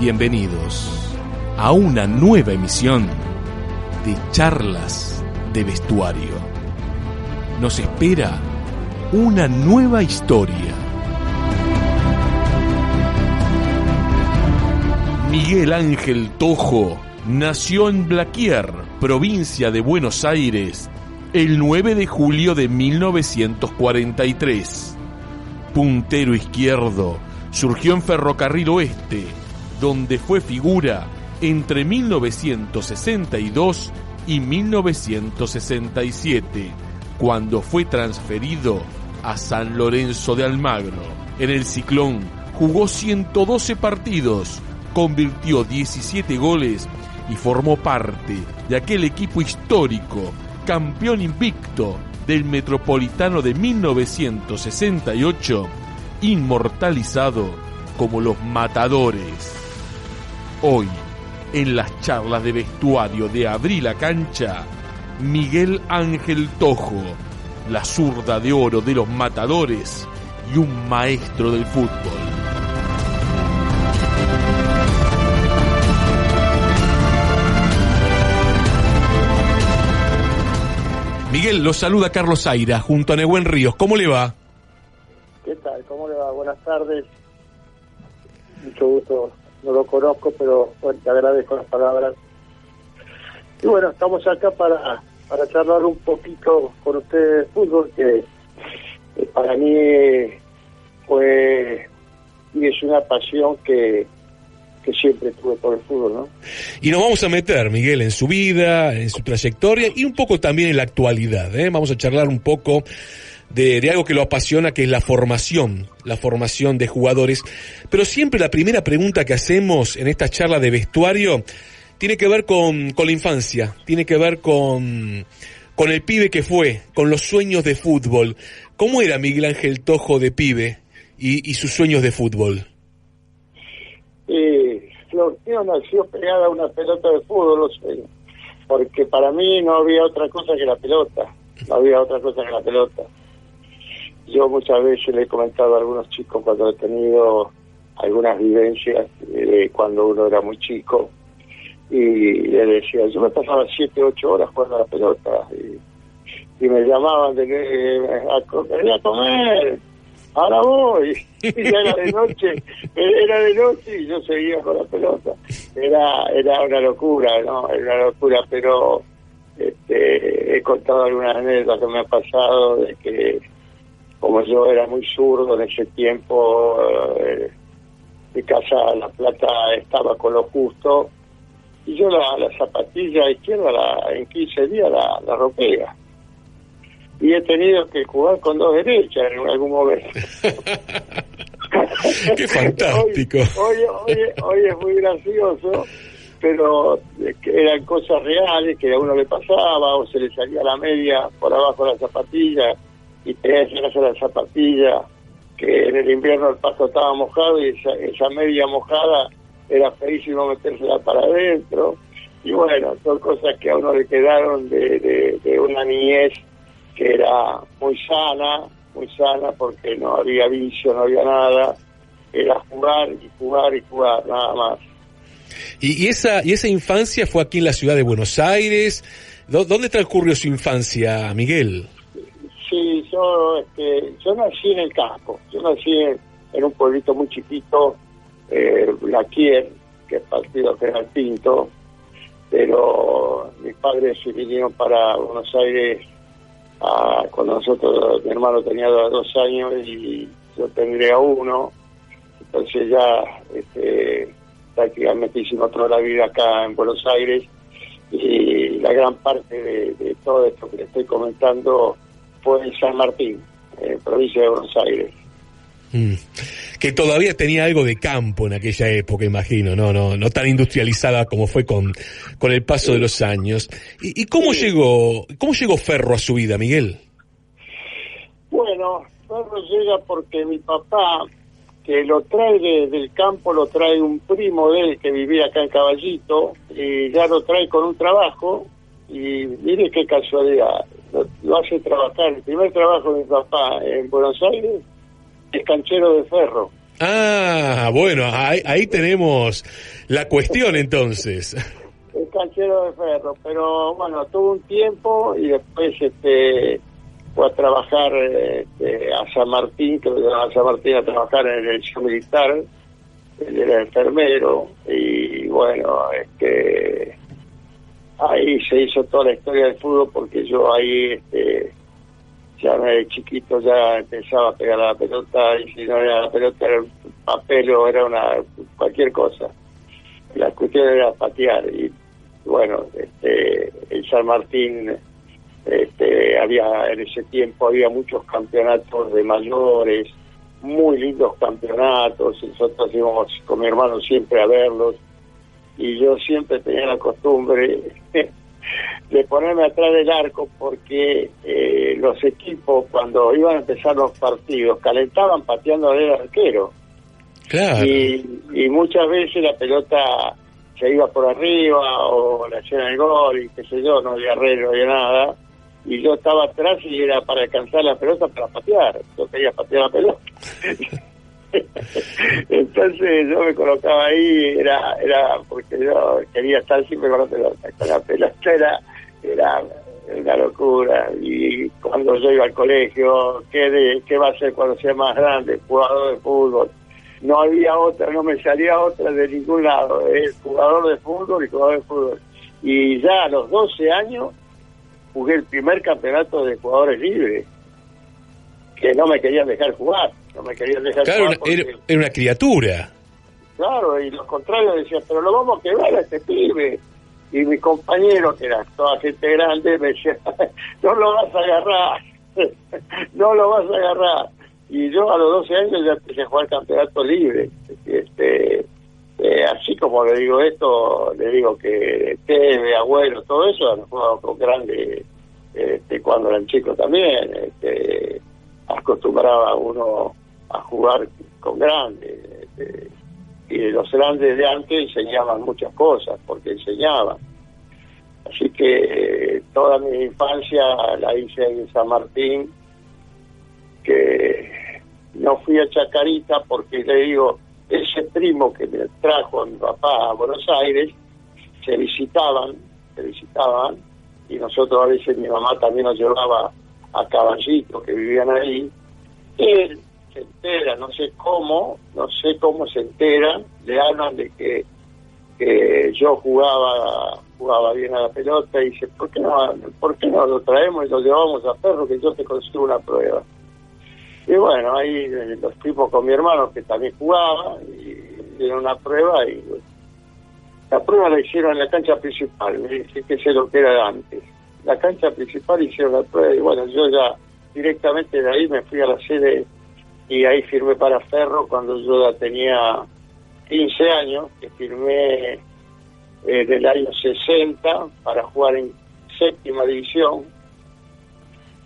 Bienvenidos a una nueva emisión de Charlas de Vestuario. Nos espera una nueva historia. Miguel Ángel Tojo nació en Blaquier, provincia de Buenos Aires, el 9 de julio de 1943. Puntero izquierdo, surgió en Ferrocarril Oeste, donde fue figura entre 1962 y 1967, cuando fue transferido a San Lorenzo de Almagro. En el Ciclón jugó 112 partidos, convirtió 17 goles y formó parte de aquel equipo histórico, campeón invicto del Metropolitano de 1968, inmortalizado como los Matadores. Hoy, en las charlas de vestuario de Abrí la Cancha, Miguel Ángel Tojo, la zurda de oro de los Matadores y un maestro del fútbol. Miguel, lo saluda Carlos Zaira, junto a Nehuen Ríos. ¿Cómo le va? ¿Qué tal? ¿Cómo le va? Buenas tardes. Mucho gusto. No lo conozco, pero bueno, te agradezco las palabras. Y bueno, estamos acá para charlar un poquito con ustedes de fútbol, que para mí fue y es una pasión que siempre tuve por el fútbol, ¿no? Y nos vamos a meter, Miguel, en su vida, en su trayectoria y un poco también en la actualidad, ¿eh? Vamos a charlar un poco de algo que lo apasiona, que es la formación de jugadores. Pero siempre la primera pregunta que hacemos en esta charla de vestuario tiene que ver con la infancia, tiene que ver con el pibe que fue, con los sueños de fútbol. ¿Cómo era Miguel Ángel Tojo de pibe y sus sueños de fútbol? Yo nació pegada a una pelota de fútbol, lo sé, porque para mí no había otra cosa que la pelota, Yo muchas veces le he comentado a algunos chicos cuando he tenido algunas vivencias cuando uno era muy chico, y le decía, yo me pasaba 7, 8 horas jugando a la pelota, y me llamaban de a comer, ahora voy, y era de noche y yo seguía con la pelota. Era una locura, ¿no? Era una locura, pero he contado algunas anécdotas que me ha pasado de que, como yo era muy zurdo en ese tiempo, mi casa La Plata estaba con lo justo, y yo la zapatilla izquierda en 15 días la rompía. Y he tenido que jugar con 2 derechas en algún momento. ¡Qué fantástico! Hoy es muy gracioso, pero eran cosas reales que a uno le pasaba, o se le salía la media por abajo de la zapatilla, y tenía que sacarse la zapatilla, que en el invierno el pasto estaba mojado, y esa media mojada era feísimo metérsela para adentro. Y bueno, son cosas que a uno le quedaron de una niñez que era muy sana, porque no había vicio, no había nada, era jugar, nada más. ¿Y esa infancia fue aquí en la ciudad de Buenos Aires? ¿Dónde transcurrió su infancia, Miguel? Sí, yo nací en el campo, yo nací en un pueblito muy chiquito, Blaquier, que es partido General Pinto, pero mis padres se vinieron para Buenos Aires cuando mi hermano tenía 2 años y yo tendría 1, entonces ya prácticamente hicimos toda la vida acá en Buenos Aires, y la gran parte de todo esto que le estoy comentando fue en San Martín, provincia de Buenos Aires. Que todavía tenía algo de campo en aquella época, imagino, no tan industrializada como fue con el paso de los años. ¿Y cómo llegó Ferro a su vida, Miguel? Bueno, Ferro llega porque mi papá, que lo trae del campo, lo trae un primo de él que vivía acá en Caballito, y ya lo trae con un trabajo, y mire qué casualidad, lo hace trabajar. El primer trabajo de mi papá en Buenos Aires es canchero de Ferro. Bueno, ahí tenemos la cuestión entonces. El canchero de Ferro, pero bueno, tuvo un tiempo y después fue a trabajar a San Martín, que a San Martín a trabajar en el liceo militar. Él era enfermero y bueno, ahí se hizo toda la historia del fútbol, porque yo ahí ya de chiquito ya empezaba a pegar a la pelota, y si no era la pelota era un papel o era cualquier cosa. La cuestión era patear. Y bueno, en San Martín en ese tiempo había muchos campeonatos de mayores, muy lindos campeonatos, y nosotros íbamos con mi hermano siempre a verlos, y yo siempre tenía la costumbre de ponerme atrás del arco, porque los equipos, cuando iban a empezar los partidos, calentaban pateando al arquero. Claro. Y muchas veces la pelota se iba por arriba o le hacían el gol y qué sé yo, no había arreglo, no había nada, y yo estaba atrás y era para alcanzar la pelota para patear. Yo quería patear la pelota. Entonces yo me colocaba ahí, era porque yo quería estar siempre con la pelota. Con la pelota era una locura. Y cuando yo iba al colegio, ¿qué va a ser cuando sea más grande? Jugador de fútbol. No había otra, no me salía otra de ningún lado. Jugador de fútbol y jugador de fútbol. Y ya a los 12 años jugué el primer campeonato de jugadores libres, que no me querían dejar jugar. No me querían dejar jugar porque, era una criatura. Claro, y los contrarios decían, pero lo vamos a quebrar a este pibe. Y mi compañero, que era toda gente grande, me decía, no lo vas a agarrar, no lo vas a agarrar. Y yo a los 12 años ya empecé a jugar campeonato libre. Así como le digo esto, le digo que Teve, Agüero, todo eso han jugado con grandes, cuando eran chicos también. Acostumbraba uno a jugar con grandes. Y los grandes de antes enseñaban muchas cosas, porque enseñaban. Así que toda mi infancia la hice en San Martín, que no fui a Chacarita porque le digo, ese primo que me trajo a mi papá a Buenos Aires, se visitaban, y nosotros a veces mi mamá también nos llevaba a caballitos que vivían ahí. Él se entera, no sé cómo se entera, le hablan de que yo jugaba bien a la pelota, y dice, ¿por qué no lo traemos y lo llevamos a Ferro, que yo te consigo una prueba? Y bueno, ahí los tipos con mi hermano, que también jugaba, y dieron una prueba, y la prueba la hicieron en la cancha principal. Me dice que sé lo que era antes. La cancha principal hicieron la prueba, y bueno, yo ya directamente de ahí me fui a la sede, y ahí firmé para Ferro cuando yo ya tenía 15 años, que firmé del año 60 para jugar en 7ª división.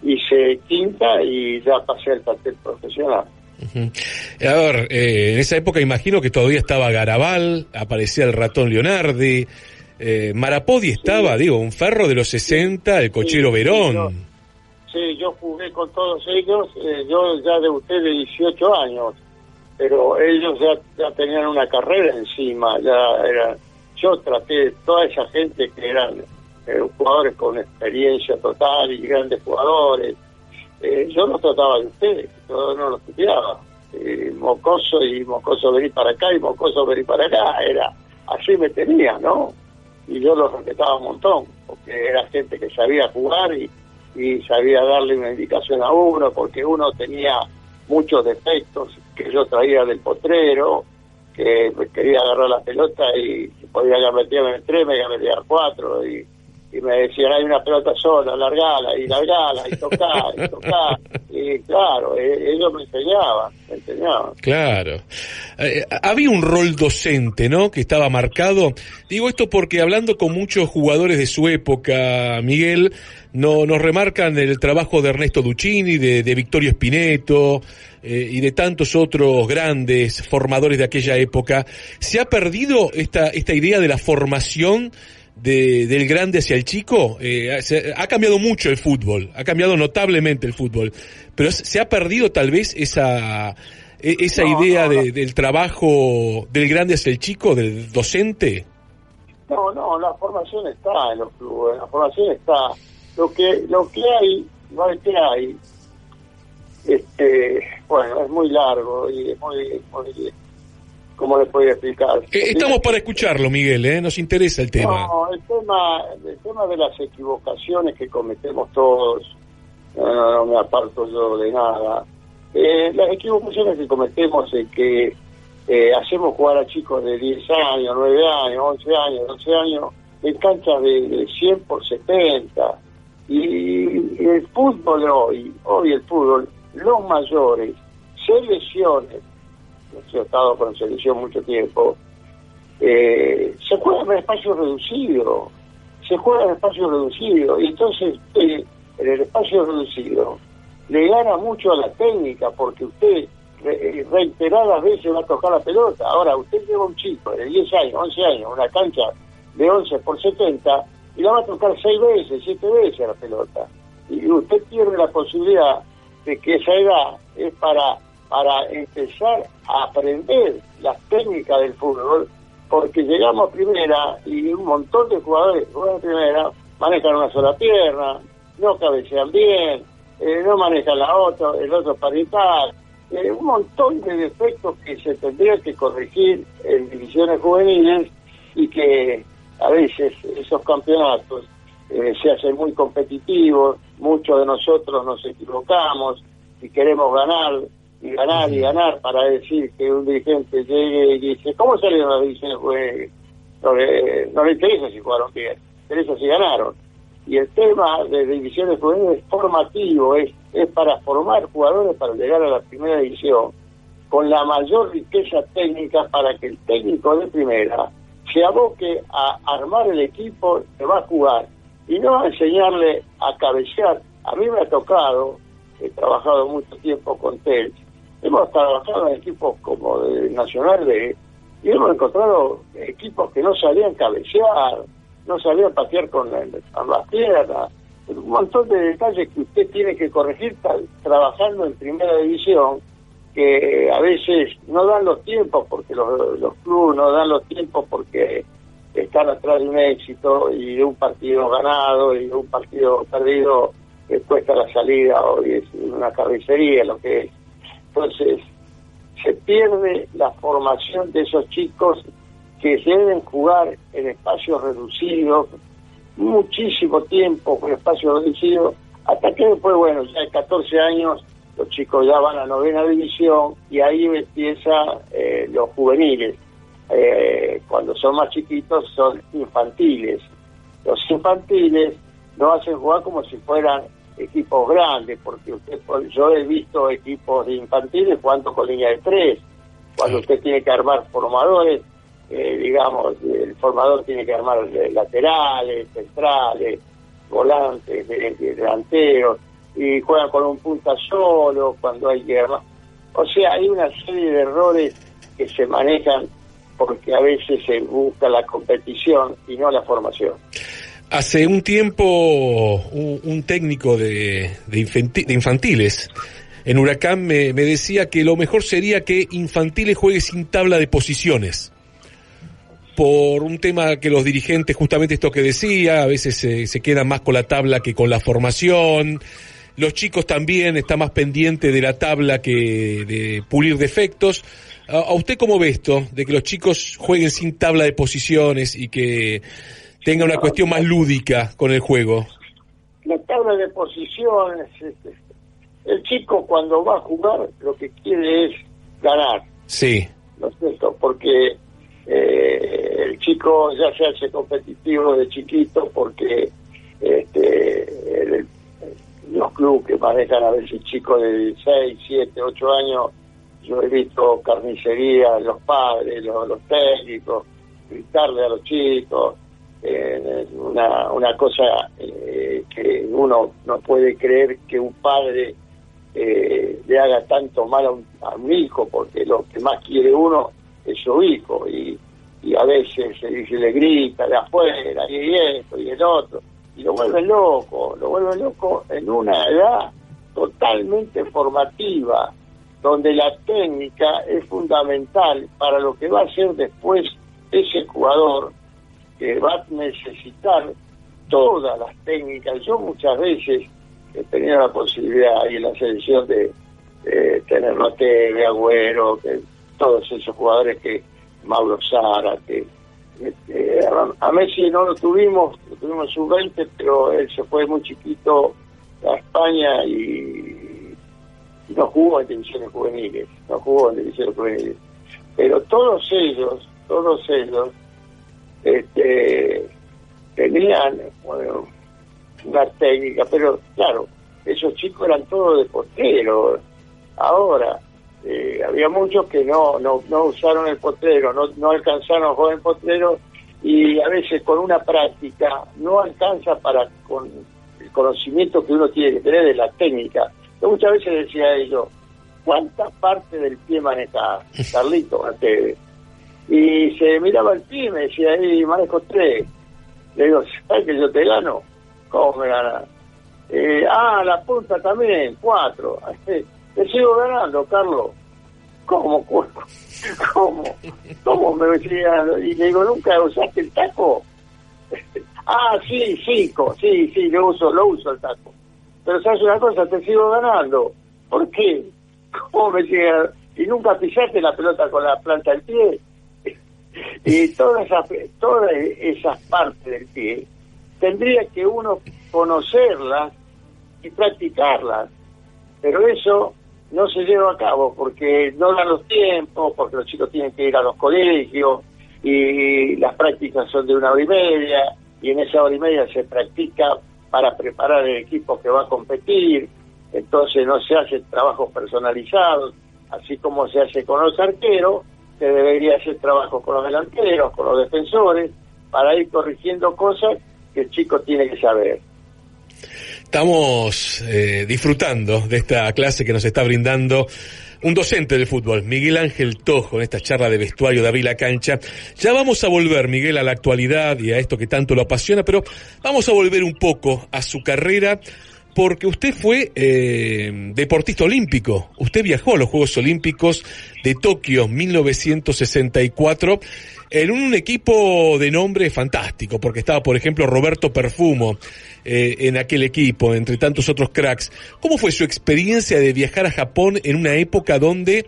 Hice 5ª y ya pasé al papel profesional. Uh-huh. A ver, en esa época imagino que todavía estaba Garabal, aparecía el ratón Leonardi, Marapodi estaba, sí. Un Ferro de los 60, el cochero Verón. Yo jugué con todos ellos, yo ya debuté de 18 años, pero ellos ya tenían una carrera encima, yo traté toda esa gente que eran jugadores con experiencia total y grandes jugadores. Yo no trataba de ustedes, yo no los estudiaba. Mocoso venir para acá y mocoso venir para acá, así me tenía, ¿no? Y yo los respetaba un montón, porque era gente que sabía jugar y sabía darle una indicación a uno, porque uno tenía muchos defectos que yo traía del potrero, que quería agarrar la pelota y podía meterme en 3, me metía 4, y me decían, hay una pelota sola, largala, y tocar, y claro, ellos me enseñaban. Claro. Había un rol docente, ¿no?, que estaba marcado. Digo esto porque hablando con muchos jugadores de su época, Miguel, nos remarcan el trabajo de Ernesto Duccini, de Victorio Spineto, y de tantos otros grandes formadores de aquella época. ¿Se ha perdido esta idea de la formación del grande hacia el chico? Ha cambiado mucho el fútbol, ha cambiado notablemente el fútbol, pero se ha perdido tal vez esa esa idea del trabajo del grande hacia el chico, del docente. No, la formación está en los clubes, la formación está. Lo que hay, no es que hay, bueno, es muy largo y es muy ¿cómo le puedo explicar? Estamos para escucharlo, Miguel, nos interesa el tema. No, el tema de las equivocaciones que cometemos todos, no me aparto yo de nada. Las equivocaciones que cometemos es que hacemos jugar a chicos de 10 años, 9 años, 11 años, 12 años, en canchas de 100 por 70. Y el fútbol hoy el fútbol, los mayores, selecciones, yo he estado con selección mucho tiempo, se juega en espacio reducido, y entonces en el espacio reducido le gana mucho a la técnica, porque usted reiteradas veces va a tocar la pelota. Ahora, usted lleva un chico de 10 años, 11 años, una cancha de 11 por 70, y la va a tocar 6 veces, 7 veces la pelota. Y usted pierde la posibilidad de que esa edad es para empezar a aprender las técnicas del fútbol, porque llegamos a primera y un montón de jugadores que juegan a primera manejan una sola pierna, no cabecean bien, no manejan la otra, el otro parital, un montón de defectos que se tendría que corregir en divisiones juveniles, y que a veces esos campeonatos se hacen muy competitivos, muchos de nosotros nos equivocamos y queremos ganar para decir que un dirigente llegue y dice, ¿cómo salieron las divisiones juveniles? No le interesa si jugaron bien, le interesa si ganaron. Y el tema de divisiones juveniles es formativo, es para formar jugadores para llegar a la primera división, con la mayor riqueza técnica, para que el técnico de primera se aboque a armar el equipo que va a jugar, y no a enseñarle a cabecear. A mí me ha tocado, he trabajado mucho tiempo con TEL, hemos trabajado en equipos como de Nacional B, y hemos encontrado equipos que no sabían cabecear, no sabían patear con las piernas, un montón de detalles que usted tiene que corregir trabajando en primera división, que a veces no dan los tiempos, porque los clubes no dan los tiempos, porque están atrás de un éxito y de un partido ganado y de un partido perdido, que cuesta la salida, hoy es una carnicería lo que es. Entonces se pierde la formación de esos chicos que se deben jugar en espacios reducidos, muchísimo tiempo con espacios reducidos, hasta que después, bueno, ya de 14 años los chicos ya van a 9ª división, y ahí empiezan los juveniles. Cuando son más chiquitos son infantiles. Los infantiles no hacen jugar como si fueran equipos grandes, porque yo he visto equipos de infantiles jugando con línea de 3, cuando usted tiene que armar formadores, digamos, el formador tiene que armar laterales, centrales, volantes, delanteros, y juegan con un punta solo cuando hay que armar. O sea, hay una serie de errores que se manejan porque a veces se busca la competición y no la formación. Hace un tiempo un técnico de infantiles en Huracán me decía que lo mejor sería que infantiles juegue sin tabla de posiciones, por un tema que los dirigentes, justamente esto que decía, a veces se quedan más con la tabla que con la formación. Los chicos también están más pendientes de la tabla que de pulir defectos. ¿A usted cómo ve esto, de que los chicos jueguen sin tabla de posiciones y que tenga una cuestión más lúdica con el juego? La tabla de posiciones, el chico cuando va a jugar lo que quiere es ganar. Sí. ¿No es cierto? Porque el chico ya se hace competitivo de chiquito, porque los clubes que manejan a veces chicos de 6, 7, 8 años, yo he visto carnicería, los padres, los técnicos, gritarle a los chicos, una cosa que uno no puede creer que un padre le haga tanto mal a un hijo, porque lo que más quiere uno es su hijo, y a veces se le grita de afuera, y esto y el otro, y lo vuelve loco en una edad totalmente formativa, donde la técnica es fundamental para lo que va a ser después ese jugador, que va a necesitar todas las técnicas. Yo muchas veces he tenido la posibilidad ahí en la selección de tener Tevez, Agüero, que todos esos jugadores, que Mauro Sara, que a Messi no lo tuvimos sub-20, pero él se fue muy chiquito a España y no jugó en divisiones juveniles, pero todos ellos tenían, bueno, una técnica, pero claro, esos chicos eran todos de potrero. Ahora había muchos que no usaron el potrero, no alcanzaron a jugar en potrero, y a veces con una práctica no alcanza con el conocimiento que uno tiene que tener de la técnica. Yo muchas veces decía a ellos, ¿cuántas partes del pie manejás, Carlito Tevez? Y se miraba el pie y me decía, ahí manejo 3. Le digo, ¿sabes que yo te gano? ¿Cómo me ganas? La punta también, 4. Te sigo ganando, Carlos. ¿Cómo me decía? Y le digo, ¿nunca usaste el taco? Sí, 5. Sí, lo uso el taco. Pero ¿sabes una cosa? Te sigo ganando. ¿Por qué? ¿Cómo me decía? ¿Y nunca pisaste la pelota con la planta del pie? Y todas esas partes del pie tendría que uno conocerlas y practicarlas, pero eso no se lleva a cabo porque no dan los tiempos, porque los chicos tienen que ir a los colegios y las prácticas son de 1 hora y media, y en esa hora y media se practica para preparar el equipo que va a competir. Entonces no se hacen trabajos personalizados, así como se hace con los arqueros, que debería hacer trabajo con los delanteros, con los defensores, para ir corrigiendo cosas que el chico tiene que saber. Estamos disfrutando de esta clase que nos está brindando un docente del fútbol, Miguel Ángel Tojo, en esta charla de vestuario de Abrir la Cancha. Ya vamos a volver, Miguel, a la actualidad y a esto que tanto lo apasiona, pero vamos a volver un poco a su carrera, porque usted fue deportista olímpico. Usted viajó a los Juegos Olímpicos de Tokio 1964 en un equipo de nombre fantástico, porque estaba, por ejemplo, Roberto Perfumo en aquel equipo, entre tantos otros cracks. ¿Cómo fue su experiencia de viajar a Japón en una época donde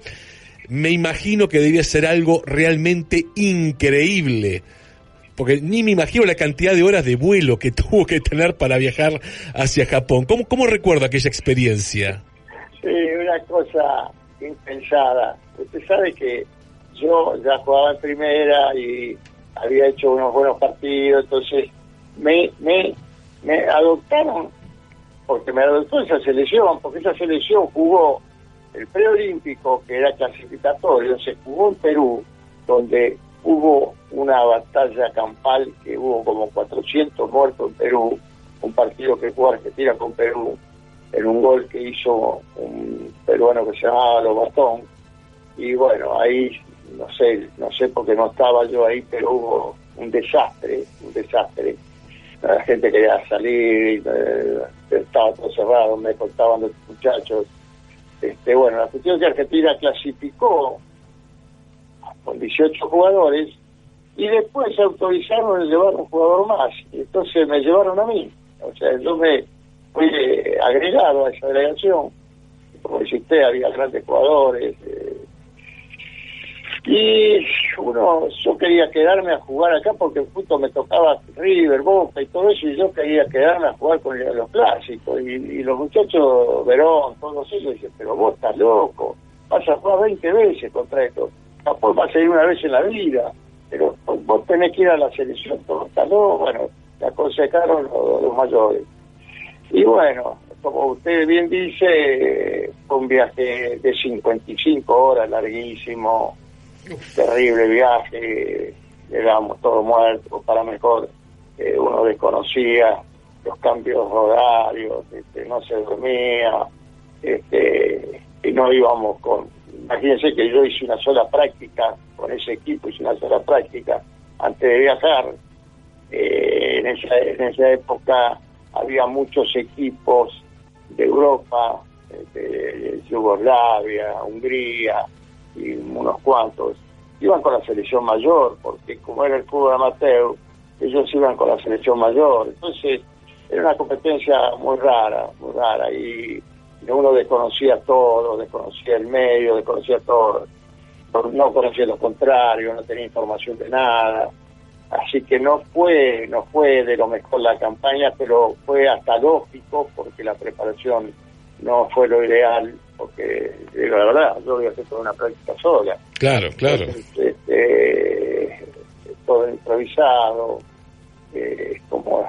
me imagino que debía ser algo realmente increíble? Porque ni me imagino la cantidad de horas de vuelo que tuvo que tener para viajar hacia Japón. ¿Cómo recuerda aquella experiencia? Sí, una cosa impensada. Usted sabe que yo ya jugaba en primera y había hecho unos buenos partidos, entonces me adoptaron, porque me adoptó esa selección, porque esa selección jugó el preolímpico, que era clasificatorio, se jugó en Perú, donde hubo una batalla campal, que hubo como 400 muertos en Perú, un partido que jugó Argentina con Perú, en un gol que hizo un peruano que se llamaba Lobatón, y bueno, ahí no sé porque no estaba yo ahí, pero hubo un desastre. La gente quería salir, estaba todo cerrado, me contaban los muchachos. Bueno, la cuestión es que Argentina clasificó con 18 jugadores y después se autorizaron a llevar un jugador más, y entonces me llevaron a mí. O sea, yo me fui agregado a esa delegación. Como dice usted, había grandes jugadores, y yo quería quedarme a jugar acá porque justo me tocaba River, Boca y todo eso, y yo quería quedarme a jugar con los clásicos, y los muchachos, Verón, todos ellos, dicen, pero vos estás loco, vas a jugar 20 veces contra esto, después vas a ir una vez en la vida, pero vos tenés que ir a la selección, todo está loco. Bueno, me aconsejaron los mayores. Y bueno, como usted bien dice, fue un viaje de 55 horas, larguísimo, terrible viaje, llegamos todos muertos, para mejor, uno desconocía los cambios horarios, no se dormía, y no íbamos imagínense que yo hice una sola práctica con ese equipo, antes de viajar. En esa época había muchos equipos de Europa Yugoslavia, Hungría y unos cuantos, iban con la selección mayor, porque como era el fútbol amateur, ellos iban con la selección mayor. Entonces era una competencia muy rara, y uno desconocía todo, desconocía el medio, desconocía todo, no conocía lo contrario, no tenía información de nada. Así que no fue de lo mejor la campaña, pero fue hasta lógico, porque la preparación no fue lo ideal, porque digo la verdad, yo voy a hacer toda una práctica sola. Claro. Entonces, todo improvisado, como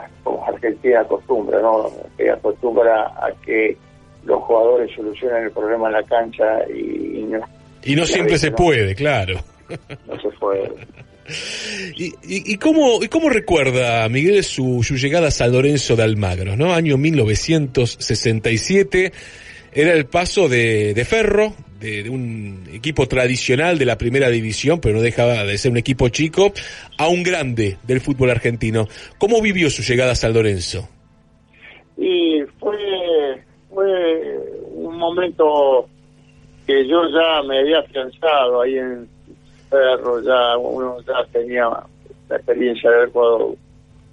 Argentina acostumbra, ¿no? Que acostumbra a que los jugadores solucionen el problema en la cancha y no siempre se puede, claro. No se puede. ¿Y cómo recuerda Miguel su llegada a San Lorenzo de Almagro, ¿no? Año 1967, era el paso de Ferro, de un equipo tradicional de la primera división, pero no dejaba de ser un equipo chico, a un grande del fútbol argentino. ¿Cómo vivió su llegada a San Lorenzo? Y fue un momento que yo ya me había afianzado ahí en Ferro, uno ya tenía la experiencia de haber jugado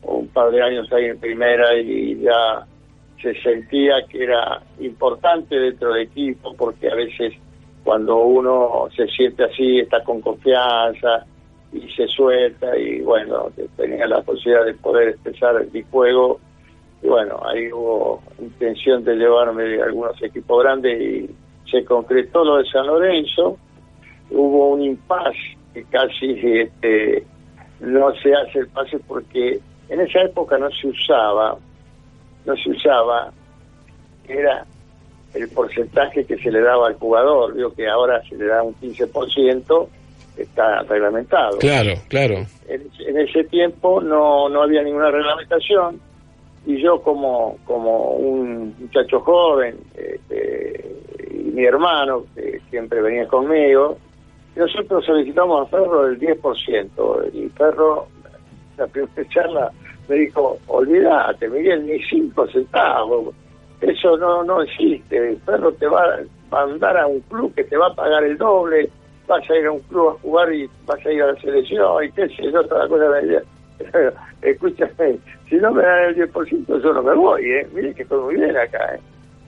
un par de años ahí en primera y ya se sentía que era importante dentro del equipo, porque a veces cuando uno se siente así, está con confianza y se suelta, y bueno, tenía la posibilidad de poder expresar mi juego, y bueno, ahí hubo intención de llevarme a algunos equipos grandes y se concretó lo de San Lorenzo. Hubo un impasse que casi no se hace el pase, porque en esa época no se usaba, era el porcentaje que se le daba al jugador. Digo que ahora se le da un 15%, está reglamentado. Claro. En ese tiempo no había ninguna reglamentación, y yo como un muchacho joven, y mi hermano, que siempre venía conmigo, nosotros solicitamos a Ferro el 10%, y Ferro, la primera charla, me dijo: olvídate, Miguel, ni 5 centavos, eso no existe. Ferro te va a mandar a un club que te va a pagar el doble, vas a ir a un club a jugar y vas a ir a la selección, y qué sé yo, toda la cosa. Escúchame, si no me dan el 10%, yo no me voy, miren que estoy muy bien acá,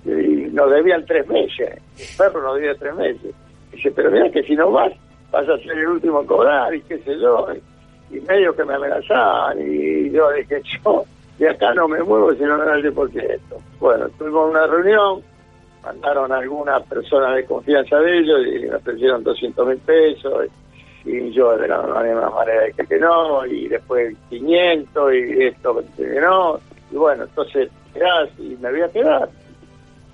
y nos debían 3 meses, Ferro nos debía 3 meses. Dice: pero mira que si no vas a ser el último a cobrar, y qué sé yo, y medio que me amenazaban, y yo dije: yo de acá no me muevo si no me dan el 10%. Bueno, tuvimos una reunión, mandaron a algunas personas de confianza de ellos y me ofrecieron 200.000 pesos, y yo de la misma manera dije que no, y después 500, y esto que no, y bueno, entonces y me voy a quedar.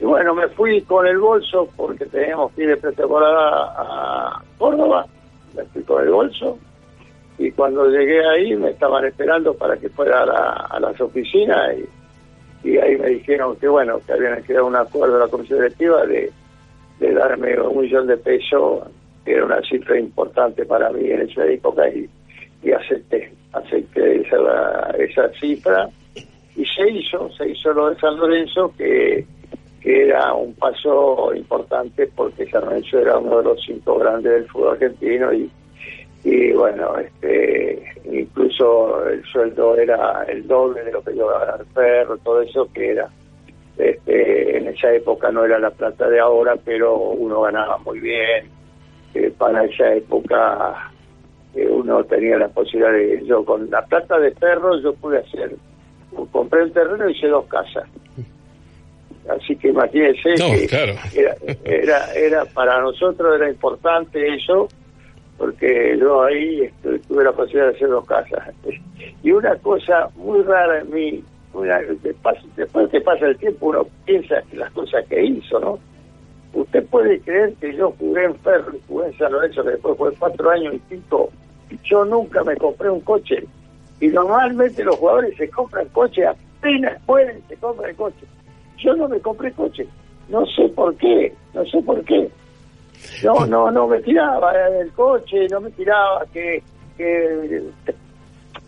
Y bueno, me fui con el bolso, porque teníamos que ir de pretemporada a Córdoba, me fui con el bolso, y cuando llegué ahí me estaban esperando para que fuera a las oficinas, y ahí me dijeron que bueno, que habían quedado un acuerdo de la comisión directiva de darme 1 millón de pesos, que era una cifra importante para mí en esa época, y acepté esa cifra, y se hizo lo de San Lorenzo, que era un paso importante, porque San Lorenzo era uno de los 5 grandes del fútbol argentino, y bueno, incluso el sueldo era el doble de lo que yo ganaba en Ferro, todo eso, que era en esa época no era la plata de ahora, pero uno ganaba muy bien. Para esa época uno tenía la posibilidad yo con la plata de Ferro yo compré el terreno y hice 2 casas. Así que imagínense que claro. era para nosotros era importante eso, porque yo ahí tuve la posibilidad de hacer 2 casas. Y una cosa muy rara en mí, después que pasa el tiempo uno piensa en las cosas que hizo, ¿no? Usted puede creer que yo jugué en Ferro y jugué en San Lorenzo, que después fue 4 años y pico, yo nunca me compré un coche. Y normalmente los jugadores se compran coche, apenas pueden, se compran el coche. Yo no me compré coche, no sé por qué. No me tiraba del coche, no me tiraba que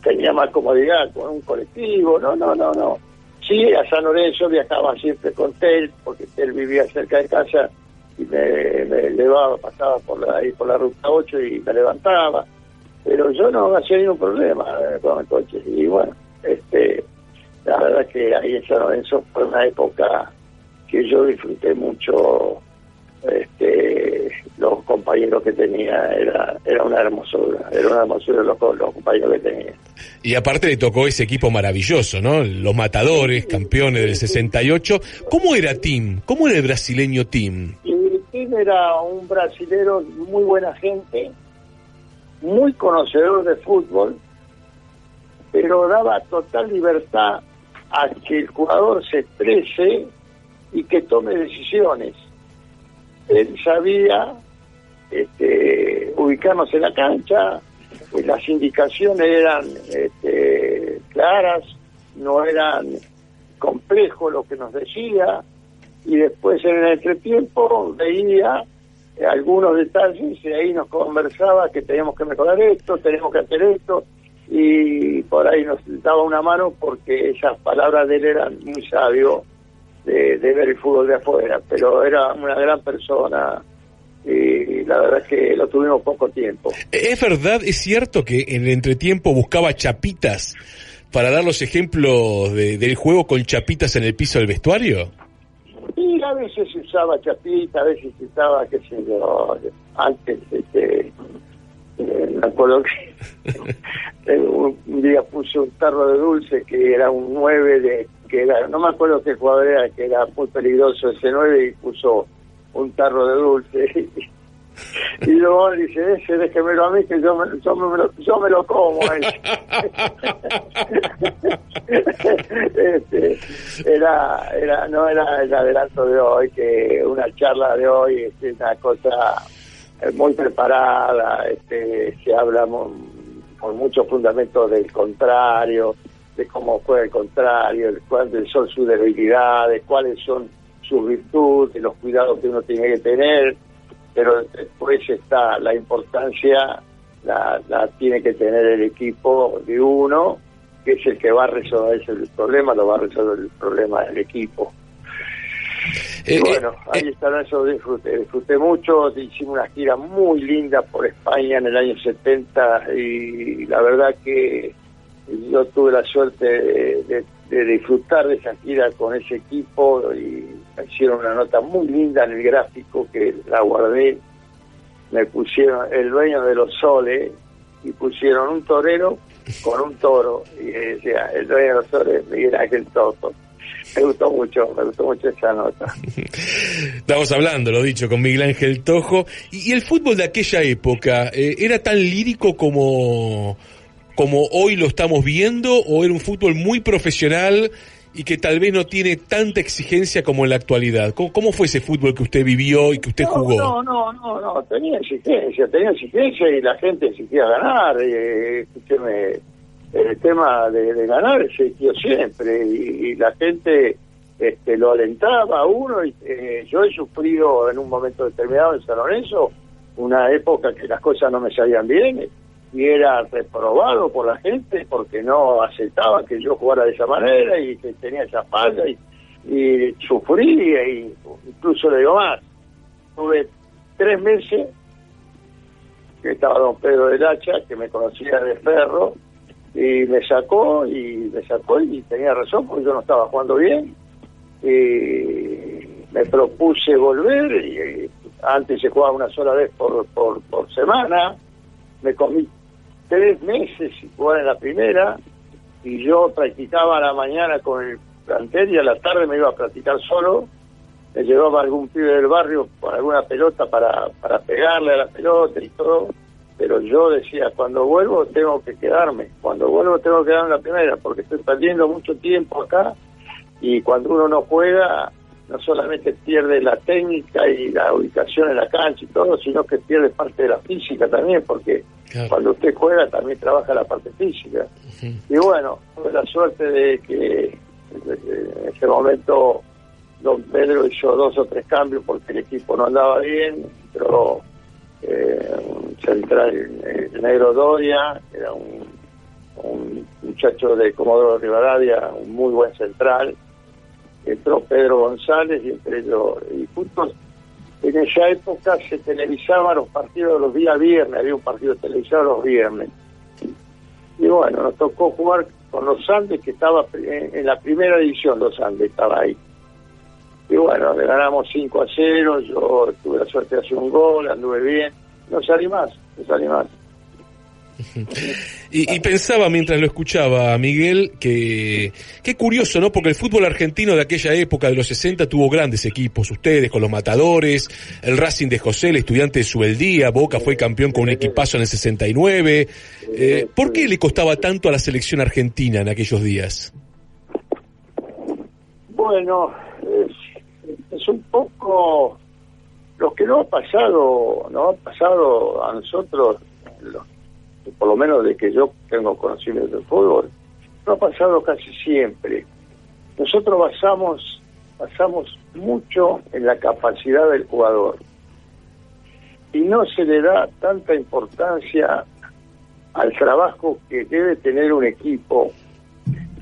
tenía más comodidad con un colectivo, no. Sí, a San Lorenzo viajaba siempre con Tel, porque Tel vivía cerca de casa y me elevaba, pasaba ahí por la ruta 8 y me levantaba. Pero yo no hacía ningún problema con el coche. Y bueno, la verdad es que ahí en San Lorenzo fue una época que yo disfruté mucho. Los compañeros que tenía era una hermosura los compañeros que tenía. Y aparte le tocó ese equipo maravilloso, ¿no? Los Matadores, campeones del 68. ¿Cómo era Tim? ¿Cómo era el brasileño Tim? Y Tim era un brasilero muy buena gente, muy conocedor de fútbol, pero daba total libertad a que el jugador se exprese y que tome decisiones. Él sabía ubicarnos en la cancha, las indicaciones eran claras, no eran complejos lo que nos decía, y después en el entretiempo veía algunos detalles y ahí nos conversaba que teníamos que mejorar esto, tenemos que hacer esto, y por ahí nos daba una mano porque esas palabras de él eran muy sabios de ver el fútbol de afuera, pero era una gran persona y la verdad es que lo tuvimos poco tiempo. ¿Es verdad, es cierto que en el entretiempo buscaba chapitas para dar los ejemplos del juego con chapitas en el piso del vestuario? Y a veces se usaba chapita, a veces se usaba, qué sé yo, antes, me acuerdo que un día puse un tarro de dulce que era un 9 que era, no me acuerdo qué jugador era, que era muy peligroso ese 9 y puso un tarro de dulce y luego dice, déjemelo a mí que yo me lo como. No era el adelanto de hoy, que una charla de hoy es una cosa muy preparada, se habla con muchos fundamentos del contrario, de cómo juega el contrario, de cuáles son sus debilidades, cuáles son sus virtudes, los cuidados que uno tiene que tener, pero después está la importancia, la tiene que tener el equipo de uno, que es el que va a resolver el problema, lo va a resolver el problema del equipo. Bueno, ahí está, eso disfruté mucho, hicimos una gira muy linda por España en el año 70 y la verdad que yo tuve la suerte de disfrutar de esa gira con ese equipo y me hicieron una nota muy linda en el gráfico que la guardé, me pusieron el dueño de los soles y pusieron un torero con un toro y decía el dueño de los soles, Miguel Ángel Tojo. Me gustó mucho esa nota. Estamos hablando, lo dicho, con Miguel Ángel Tojo. ¿Y el fútbol de aquella época era tan lírico como hoy lo estamos viendo, o era un fútbol muy profesional y que tal vez no tiene tanta exigencia como en la actualidad? ¿Cómo fue ese fútbol que usted vivió y que usted jugó? No, tenía exigencia y la gente exigía ganar. Escúcheme, el tema de ganar existió siempre y la gente lo alentaba a uno. Y yo he sufrido en un momento determinado en San Lorenzo una época que las cosas no me salían bien y era reprobado por la gente porque no aceptaba que yo jugara de esa manera y que tenía esa falta y sufrí e incluso le digo más, tuve 3 meses que estaba don Pedro del Hacha, que me conocía de Ferro, y me sacó y tenía razón porque yo no estaba jugando bien y me propuse volver y antes se jugaba una sola vez por semana, me comí 3 meses sin jugar en la primera y yo practicaba a la mañana con el plantel y a la tarde me iba a practicar solo, me llevaba algún pibe del barrio con alguna pelota para pegarle a la pelota y todo, pero yo decía, cuando vuelvo tengo que quedarme en la primera porque estoy perdiendo mucho tiempo acá y cuando uno no juega no solamente pierde la técnica y la ubicación en la cancha y todo, sino que pierde parte de la física también, porque claro, cuando usted juega también trabaja la parte física. Uh-huh. Y bueno, tuve la suerte de que en ese momento don Pedro hizo 2 o 3 cambios porque el equipo no andaba bien, pero central, el negro Doria, era un un muchacho de Comodoro Rivadavia, un muy buen central, entró Pedro González y entre ellos, y justo en esa época se televisaban los partidos los días viernes, había un partido televisado los viernes. Y bueno, nos tocó jugar con los Andes, que estaba en la primera división, los Andes estaba ahí. Y bueno, le ganamos 5-0, yo tuve la suerte de hacer un gol, anduve bien, no salí más. Y pensaba mientras lo escuchaba, Miguel, que qué curioso, ¿no? Porque el fútbol argentino de aquella época, de los 60, tuvo grandes equipos. Ustedes con los Matadores, el Racing de José, el Estudiante de Subeldía, Boca fue campeón con un equipazo en el 69. ¿Por qué le costaba tanto a la selección argentina en aquellos días? Bueno, es un poco lo que nos ha pasado a nosotros, por lo menos de que yo tengo conocimiento del fútbol, no ha pasado casi siempre. Nosotros basamos mucho en la capacidad del jugador y no se le da tanta importancia al trabajo que debe tener un equipo.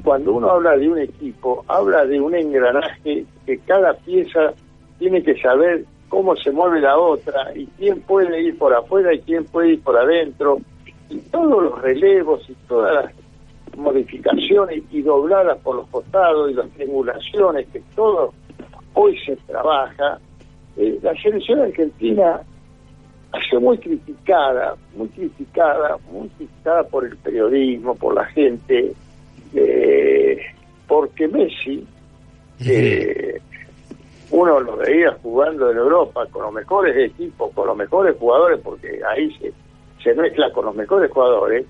Cuando uno habla de un equipo, habla de un engranaje que cada pieza tiene que saber cómo se mueve la otra y quién puede ir por afuera y quién puede ir por adentro, y todos los relevos y todas las modificaciones y dobladas por los costados y las triangulaciones, que todo hoy se trabaja. La selección argentina ha sido muy criticada por el periodismo, por la gente, porque Messi, uno lo veía jugando en Europa con los mejores equipos, con los mejores jugadores, porque ahí se mezcla con los mejores jugadores,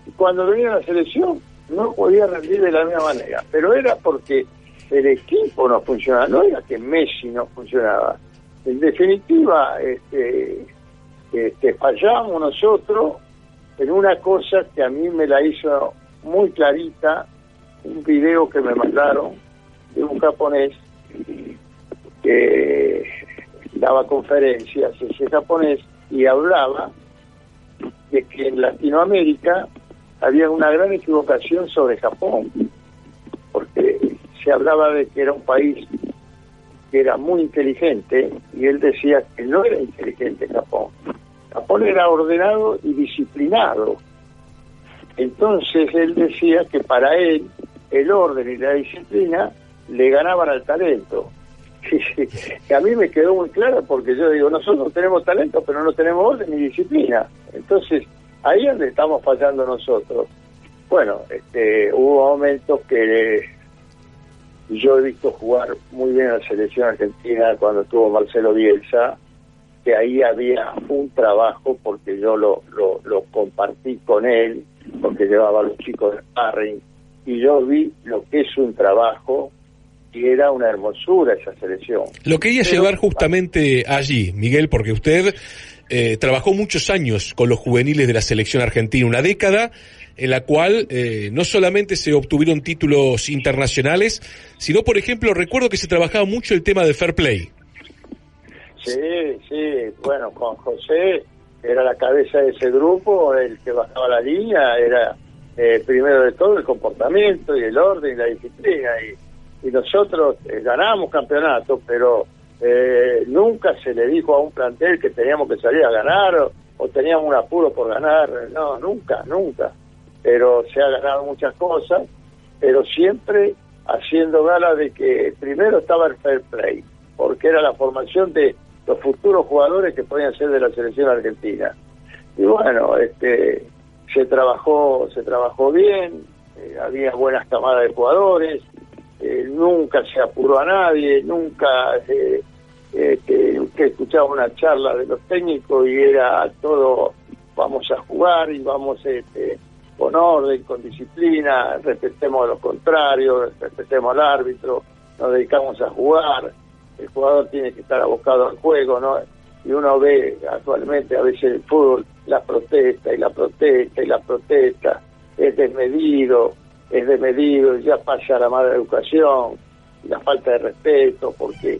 y cuando venía a la selección no podía rendir de la misma manera, pero era porque el equipo no funcionaba, no era que Messi no funcionaba. En definitiva, fallamos nosotros en una cosa que a mí me la hizo muy clarita, un video que me mandaron de un japonés que daba conferencias, ese japonés, y hablaba de que en Latinoamérica había una gran equivocación sobre Japón, porque se hablaba de que era un país que era muy inteligente, y él decía que no era inteligente Japón. Japón era ordenado y disciplinado. Entonces él decía que para él el orden y la disciplina le ganaban al talento. Que a mí me quedó muy claro, porque yo digo, nosotros tenemos talento pero no tenemos orden ni disciplina. Entonces ahí es donde estamos fallando nosotros. Bueno, hubo momentos que yo he visto jugar muy bien a la selección argentina cuando estuvo Marcelo Bielsa, que ahí había un trabajo, porque yo lo compartí con él, porque llevaba a los chicos de sparring, y yo vi lo que es un trabajo, y era una hermosura esa selección. Lo quería llevar justamente allí, Miguel, porque usted trabajó muchos años con los juveniles de la selección argentina, una década en la cual no solamente se obtuvieron títulos internacionales, sino, por ejemplo, recuerdo que se trabajaba mucho el tema del fair play. Sí, bueno, con José era la cabeza de ese grupo, el que bajaba la línea, era primero de todo el comportamiento y el orden y la disciplina, y nosotros ganamos campeonatos, pero nunca se le dijo a un plantel que teníamos que salir a ganar o teníamos un apuro por ganar, no, nunca, pero se ha ganado muchas cosas, pero siempre haciendo gala de que primero estaba el fair play, porque era la formación de los futuros jugadores que podían ser de la selección argentina. Y bueno, se trabajó bien, había buenas camadas de jugadores, nunca se apuró a nadie, nunca usted escuchaba una charla de los técnicos y era todo, vamos a jugar y vamos con orden, con disciplina, respetemos a los contrarios, respetemos al árbitro, nos dedicamos a jugar. El jugador tiene que estar abocado al juego, ¿no? Y uno ve actualmente a veces el fútbol, la protesta, es desmedido, ya pasa la mala educación, y la falta de respeto, porque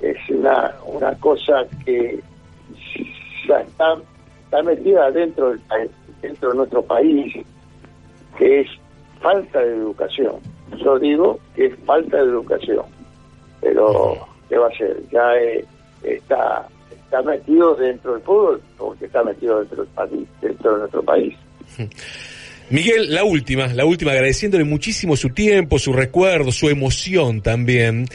es una cosa que ya está metida dentro de nuestro país, que es falta de educación. Yo digo que es falta de educación, pero ¿qué va a ser? Ya está metido dentro del fútbol, porque está metido dentro del país, dentro de nuestro país. Miguel, la última, agradeciéndole muchísimo su tiempo, su recuerdo, su emoción también.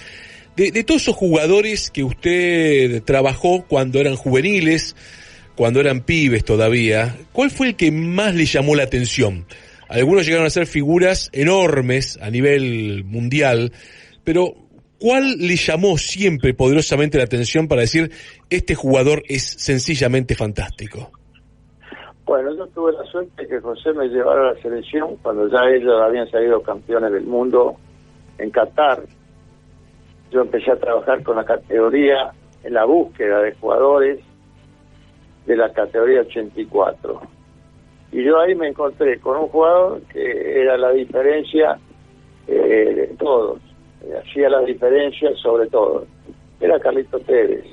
De todos esos jugadores que usted trabajó cuando eran juveniles, cuando eran pibes todavía, ¿cuál fue el que más le llamó la atención? Algunos llegaron a ser figuras enormes a nivel mundial, pero ¿cuál le llamó siempre poderosamente la atención para decir, este jugador es sencillamente fantástico? Bueno, yo tuve la suerte de que José me llevara a la selección cuando ya ellos habían salido campeones del mundo en Qatar. Yo empecé a trabajar con la categoría en la búsqueda de jugadores de la categoría 84. Y yo ahí me encontré con un jugador que era la diferencia de todos, hacía la diferencia sobre todo. Era Carlito Tevez.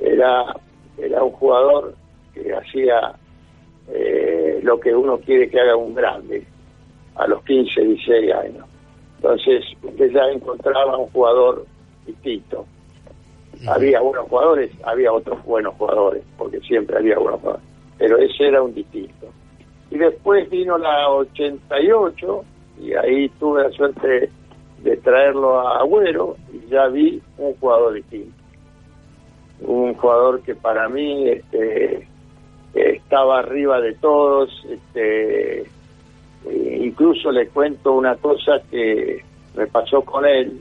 Era un jugador que hacía lo que uno quiere que haga un grande a los 15, 16 años. Entonces usted ya encontraba un jugador distinto. Había buenos jugadores, había otros buenos jugadores, porque siempre había buenos jugadores, pero ese era un distinto. Y después vino la 88 y ahí tuve la suerte de traerlo a Agüero y ya vi un jugador distinto, un jugador que para mí estaba arriba de todos. Incluso le cuento una cosa que me pasó con él.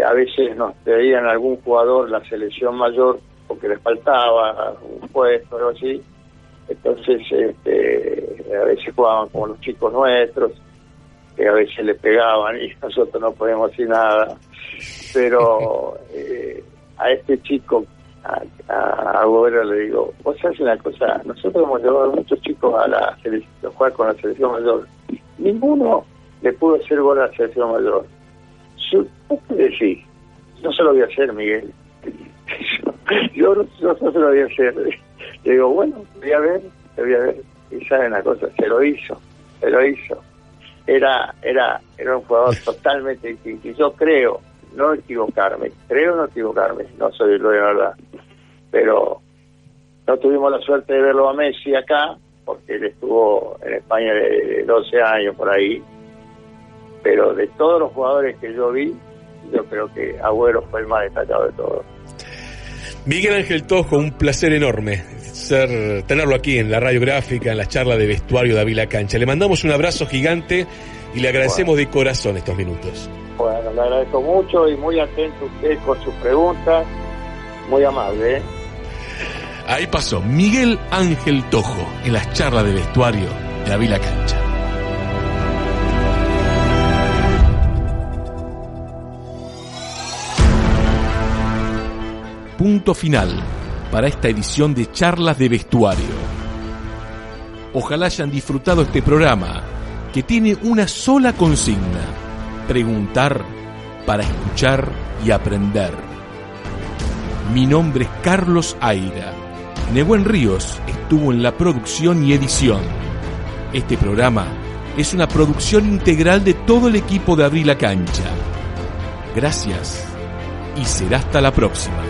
A veces nos pedían algún jugador la selección mayor porque les faltaba un puesto o algo así. Entonces a veces jugaban con los chicos nuestros, que a veces le pegaban y nosotros no podíamos decir nada. Pero a este chico, a Agüero, le digo, vos sabés una cosa, nosotros hemos llevado a muchos chicos a la selección, a jugar con la selección mayor. Ninguno le pudo hacer gol a la selección mayor. ¿Vos qué decís? No se lo voy a hacer, Miguel. yo no se lo voy a hacer. Le digo, bueno, te voy a ver. Y saben una cosa, se lo hizo. Era un jugador totalmente distinto. Y yo creo no equivocarme, no soy lo de verdad. Pero no tuvimos la suerte de verlo a Messi acá, porque él estuvo en España de 12 años por ahí. Pero de todos los jugadores que yo vi, yo creo que Agüero fue el más destacado de todos. Miguel Ángel Tojo, un placer enorme tenerlo aquí en la radiográfica, en la charla de vestuario de Ávila Cancha. Le mandamos un abrazo gigante y le agradecemos de corazón estos minutos. Bueno, le agradezco mucho y muy atento usted con sus preguntas, muy amable. Ahí pasó Miguel Ángel Tojo en las charlas de vestuario de Ávila Cancha. Punto final para esta edición de Charlas de Vestuario. Ojalá hayan disfrutado este programa, que tiene una sola consigna: preguntar para escuchar y aprender. Mi nombre es Carlos Aira. Nehuen Ríos estuvo en la producción y edición. Este programa es una producción integral de todo el equipo de Ávila Cancha. Gracias y será hasta la próxima.